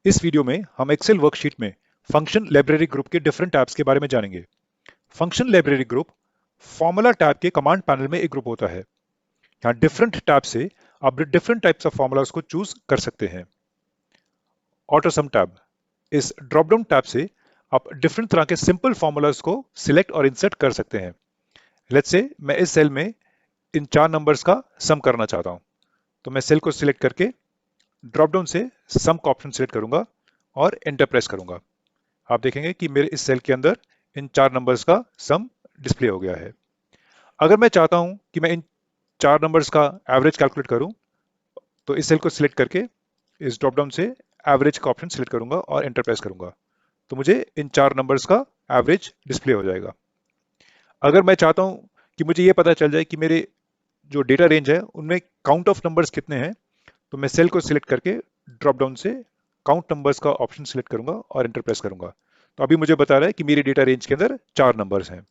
इस वीडियो में हम एक्सेल वर्कशीट में फंक्शन लाइब्रेरी ग्रुप के डिफरेंट टैब्स के बारे में जानेंगे। Function library group formula tab के कमांड पैनल में एक ग्रुप होता है। यहाँ डिफरेंट टैब से आप डिफरेंट टाइप्स ऑफ फॉर्मूलाज को चूज कर सकते हैं। ऑटो सम टैब, इस ड्रॉप डाउन टैब से आप डिफरेंट तरह के सिंपल फॉर्मूलाज को सिलेक्ट और इंसर्ट कर सकते हैं। लेट्स से मैं इस सेल में इन 4 नंबर्स का सम करना चाहता हूं, तो मैं सेल को सिलेक्ट करके ड्रॉप डाउन से सम का ऑप्शन सिलेक्ट करूंगा और एंटर प्रेस करूंगा। आप देखेंगे कि मेरे इस सेल के अंदर इन 4 नंबर्स का सम डिस्प्ले हो गया है। अगर मैं चाहता हूं कि मैं इन 4 नंबर्स का एवरेज कैलकुलेट करूं, तो इस सेल को सिलेक्ट करके इस ड्रॉप डाउन से एवरेज का ऑप्शन सिलेक्ट करूंगा और एंटर प्रेस करूंगा, तो मुझे इन 4 नंबर्स का एवरेज डिस्प्ले हो जाएगा। अगर मैं चाहता हूं कि मुझे ये पता चल जाए कि मेरे जो डेटा रेंज है उनमें काउंट ऑफ नंबर्स कितने हैं, तो मैं सेल को सिलेक्ट करके ड्रॉप डाउन से काउंट नंबर्स का ऑप्शन सिलेक्ट करूंगा और एंटर प्रेस करूंगा, तो अभी मुझे बता रहा है कि मेरी डेटा रेंज के अंदर 4 नंबर्स हैं।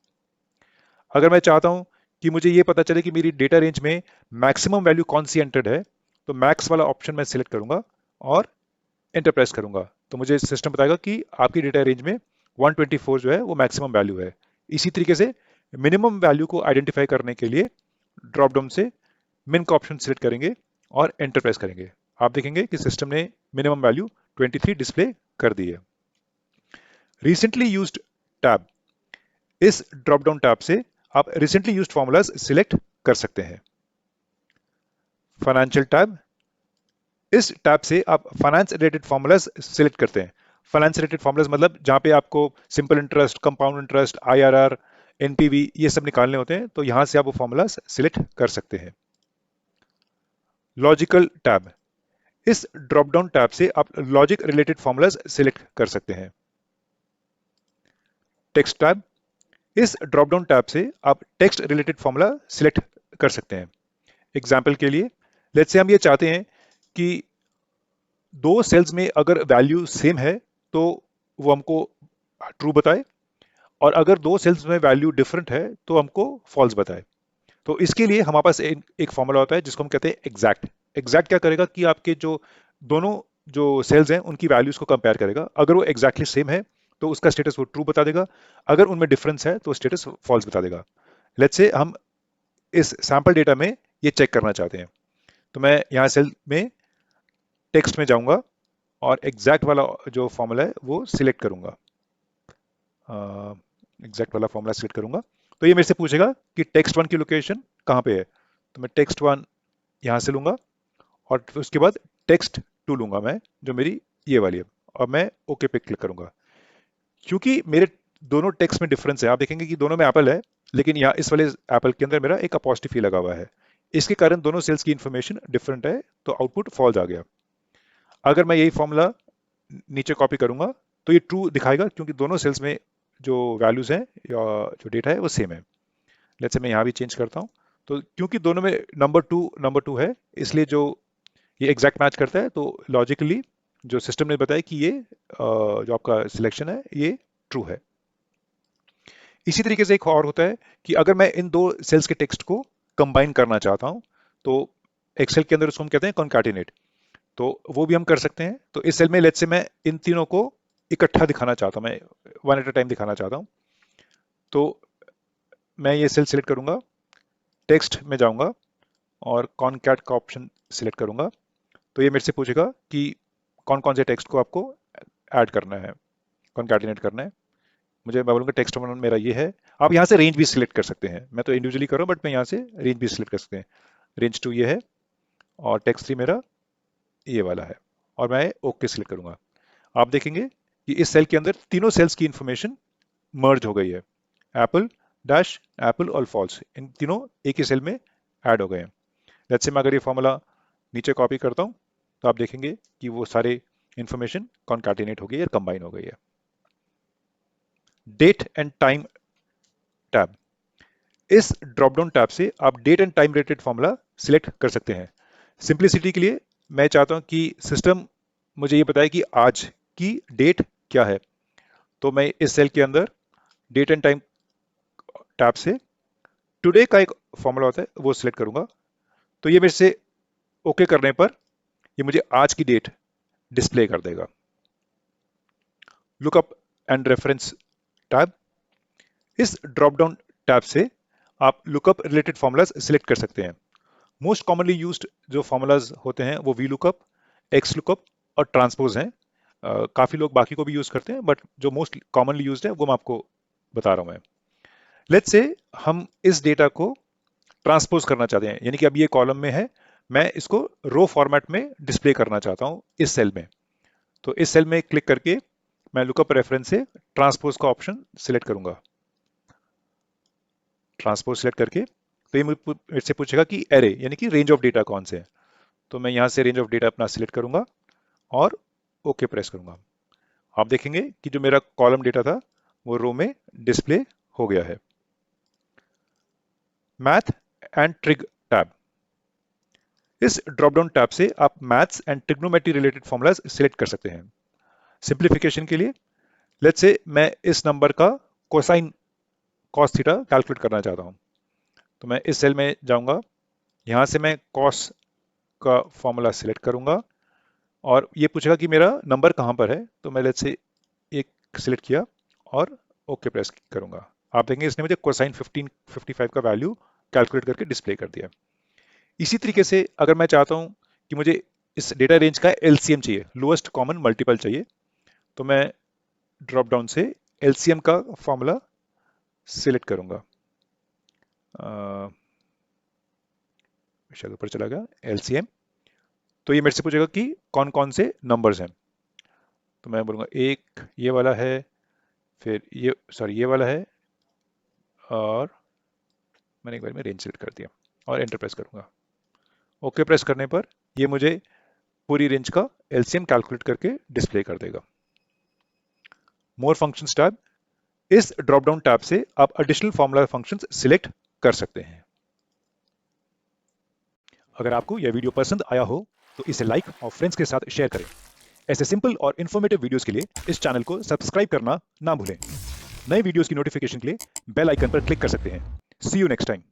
अगर मैं चाहता हूं कि मुझे ये पता चले कि मेरी डेटा रेंज में मैक्सिमम वैल्यू कौन सी एंटर्ड है, तो मैक्स वाला ऑप्शन मैं सिलेक्ट करूंगा और एंटर प्रेस करूंगा, तो मुझे सिस्टम बताएगा कि आपकी डेटा रेंज में 124 जो है वो मैक्सिमम वैल्यू है। इसी तरीके से मिनिमम वैल्यू को आइडेंटिफाई करने के लिए ड्रॉप डाउन से मिन का ऑप्शन सिलेक्ट करेंगे और एंटर प्रेस करेंगे। आप देखेंगे कि सिस्टम ने मिनिमम वैल्यू 23 डिस्प्ले कर दी है। रिसेंटली यूज्ड टैब, इस ड्रॉप डाउन टैब से आप रिसेंटली यूज्ड फॉर्मूलाज सिलेक्ट कर सकते हैं। फाइनेंशियल टैब, इस टैब से आप फाइनेंस रिलेटेड फॉर्मूलाज सिलेक्ट करते हैं। फाइनेंस रिलेटेड फॉर्मूलाज मतलब जहां पे आपको simple interest, compound interest, IRR, NPV ये सब निकालने होते हैं, तो यहां से आप वो फॉर्मूलाज सिलेक्ट कर सकते हैं। लॉजिकल टैब, इस ड्रॉप डाउन टैब से आप लॉजिक रिलेटेड फॉर्मूलाज सिलेक्ट कर सकते हैं। टेक्स्ट टैब, इस ड्रॉप डाउन टैब से आप टेक्स्ट रिलेटेड फॉर्मूला सिलेक्ट कर सकते हैं। एग्जाम्पल के लिए लेट्स से हम ये चाहते हैं कि 2 सेल्स में अगर वैल्यू सेम है तो वो हमको ट्रू बताए, और अगर 2 सेल्स में वैल्यू डिफरेंट है तो हमको फॉल्स बताए। तो इसके लिए हमारे पास एक फॉर्मूला होता है जिसको हम कहते हैं एग्जैक्ट। एग्जैक्ट क्या करेगा कि आपके जो दोनों जो सेल्स हैं उनकी वैल्यूज को कंपेयर करेगा। अगर वो एग्जैक्टली सेम है तो उसका स्टेटस वो ट्रू बता देगा, अगर उनमें डिफरेंस है तो स्टेटस फॉल्स बता देगा। लेट्स से हम इस सैंपल डेटा में ये चेक करना चाहते हैं, तो मैं यहाँ सेल में टेक्स्ट में जाऊंगा और एग्जैक्ट वाला जो फॉर्मूला है वो सिलेक्ट करूंगा। एग्जैक्ट वाला फॉर्मूला सिलेक्ट करूंगा, तो ये मेरे से पूछेगा कि टेक्स्ट 1 की लोकेशन कहाँ पे है, तो मैं टेक्स्ट 1 यहाँ से लूंगा और फिर उसके बाद टेक्स्ट 2 लूंगा मैं, जो मेरी ये वाली है, और मैं ओके पे क्लिक करूंगा। क्योंकि मेरे दोनों टेक्स्ट में डिफरेंस है, आप देखेंगे कि दोनों में एप्पल है, लेकिन यहाँ इस वाले एप्पल के अंदर मेरा एक अपॉस्ट्रोफी लगा हुआ है। इसके कारण दोनों सेल्स की इंफॉर्मेशन डिफरेंट है, तो आउटपुट फॉल्स आ गया। अगर मैं यही फॉर्मूला नीचे कॉपी करूंगा तो ये ट्रू दिखाएगा, क्योंकि दोनों सेल्स में जो वैल्यूज हैं या जो डेटा है वो सेम है। लेट्स से मैं यहाँ भी चेंज करता हूँ, तो क्योंकि दोनों में नंबर टू है, इसलिए जो ये एग्जैक्ट मैच करता है, तो लॉजिकली जो सिस्टम ने बताया कि ये जो आपका सिलेक्शन है ये ट्रू है। इसी तरीके से एक और होता है कि अगर मैं इन 2 सेल्स के टेक्स्ट को कंबाइन करना चाहता हूं, तो एक्सेल के अंदर उसको हम कहते हैं कॉन्कैटिनेट, तो वो भी हम कर सकते हैं। तो इस सेल में लेट्स से मैं इन तीनों को इकट्ठा दिखाना चाहता हूं, मैं वन एट अ टाइम दिखाना चाहता हूं, तो मैं ये सेल सिलेक्ट करूंगा, टेक्स्ट में जाऊंगा और कॉनकैट का ऑप्शन सिलेक्ट करूंगा, तो ये मेरे से पूछेगा कि कौन कौन से टेक्स्ट को आपको ऐड करना है, कॉन्कैटिनेट करना है। मैं बोलूँगा टेक्स्ट वन मेरा ये है। आप यहाँ से रेंज भी सिलेक्ट कर सकते हैं, मैं तो इंडिविजुअली कर रहा हूँ, बट मैं यहाँ से रेंज भी सिलेक्ट कर सकते हैं। रेंज 2 ये है और टेक्स्ट 3 मेरा ये वाला है, और मैं ओके सिलेक्ट करूंगा। आप देखेंगे कि इस सेल के अंदर तीनों सेल्स की इंफॉर्मेशन मर्ज हो गई है। एप्पल, डैश, एप्पल और फॉल्स, इन तीनों एक ही सेल में ऐड हो गए हैं। लेट्स से मैं अगर ये फॉर्मूला नीचे कॉपी करता हूँ, तो आप देखेंगे कि वो सारे इंफॉर्मेशन कॉन्कैटिनेट हो गई है, कंबाइन हो गई है। डेट एंड टाइम टैब, इस ड्रॉप डाउन टैब से आप date and time related formula select कर सकते हैं। सिंप्लिसिटी के लिए मैं चाहता हूं कि सिस्टम मुझे ये बताए कि आज की डेट क्या है, तो मैं इस सेल के अंदर डेट एंड टाइम टैब से टुडे का एक फॉर्मूला होता है वो सिलेक्ट करूंगा, तो ये मेरे से ओके करने पर ये मुझे आज की डेट डिस्प्ले कर देगा। Lookup and reference tab. इस ड्रॉप डाउन टैब से आप लुकअप रिलेटेड फॉर्मूलाज सिलेक्ट कर सकते हैं। मोस्ट कॉमनली यूज्ड जो फॉर्मूलाज होते हैं वो वी लुकअप, एक्स लुकअप और ट्रांसपोज हैं। काफी लोग बाकी को भी यूज करते हैं, बट जो मोस्ट कॉमनली यूज्ड है वो मैं आपको बता रहा हूं मैं। लेट्स से हम इस डेटा को ट्रांसपोज करना चाहते हैं, यानी कि अब ये कॉलम में है, मैं इसको रो फॉर्मेट में डिस्प्ले करना चाहता हूं इस सेल में। तो इस सेल में क्लिक करके मैं लुकअप रेफरेंस से ट्रांसपोज का ऑप्शन सिलेक्ट करूंगा। ट्रांसपोज सिलेक्ट करके तो ये मेरे से पूछेगा कि एरे यानी कि रेंज ऑफ डेटा कौन से है। तो मैं यहां से रेंज ऑफ डेटा अपना सिलेक्ट करूंगा और ओके प्रेस करूंगा। आप देखेंगे कि जो मेरा कॉलम डेटा था वो रो में डिस्प्ले हो गया है। Math and trig tab. इस ड्रॉप डाउन टैब से आप maths and trigonometry related formulas select कर सकते हैं। सिंप्लीफिकेशन के लिए लेट्स से मैं इस नंबर का कोसाइन कॉस थीटा कैलकुलेट करना चाहता हूं। तो मैं इस सेल में जाऊंगा, यहां से मैं कॉस का फॉर्मूला सिलेक्ट करूंगा और ये पूछेगा कि मेरा नंबर कहां पर है। तो मैं लेट्स से एक सिलेक्ट किया और ओके प्रेस करूंगा। आप देखेंगे इसने मुझे कोसाइन 1555 का वैल्यू कैलकुलेट करके डिस्प्ले कर दिया। इसी तरीके से अगर मैं चाहता हूं कि मुझे इस डेटा रेंज का एलसीएम चाहिए, लोएस्ट कॉमन मल्टीपल चाहिए, तो मैं ड्रॉप डाउन से एलसीएम का फॉर्मूला सिलेक्ट करूंगा। शायद ऊपर चला गया एलसीएम। तो ये मेरे से पूछेगा कि कौन कौन से नंबर्स हैं। तो मैं बोलूंगा एक ये वाला है, फिर ये सॉरी ये वाला है, और मैंने एक बार में रेंज सेलेक्ट कर दिया और एंटर प्रेस करूंगा। ओके प्रेस करने पर ये मुझे पूरी रेंज का एलसीएम कैलकुलेट करके डिस्प्ले कर देगा। मोर फंक्शंस टैब। इस ड्रॉप डाउन टैब से आप एडिशनल फॉर्मूला फंक्शंस सिलेक्ट कर सकते हैं। अगर आपको यह वीडियो पसंद आया हो तो इसे लाइक और फ्रेंड्स के साथ शेयर करें। ऐसे सिंपल और इन्फॉर्मेटिव वीडियोस के लिए इस चैनल को सब्सक्राइब करना ना भूलें। नए वीडियोस की नोटिफिकेशन के लिए बेल आइकन पर क्लिक कर सकते हैं। सी यू नेक्स्ट टाइम।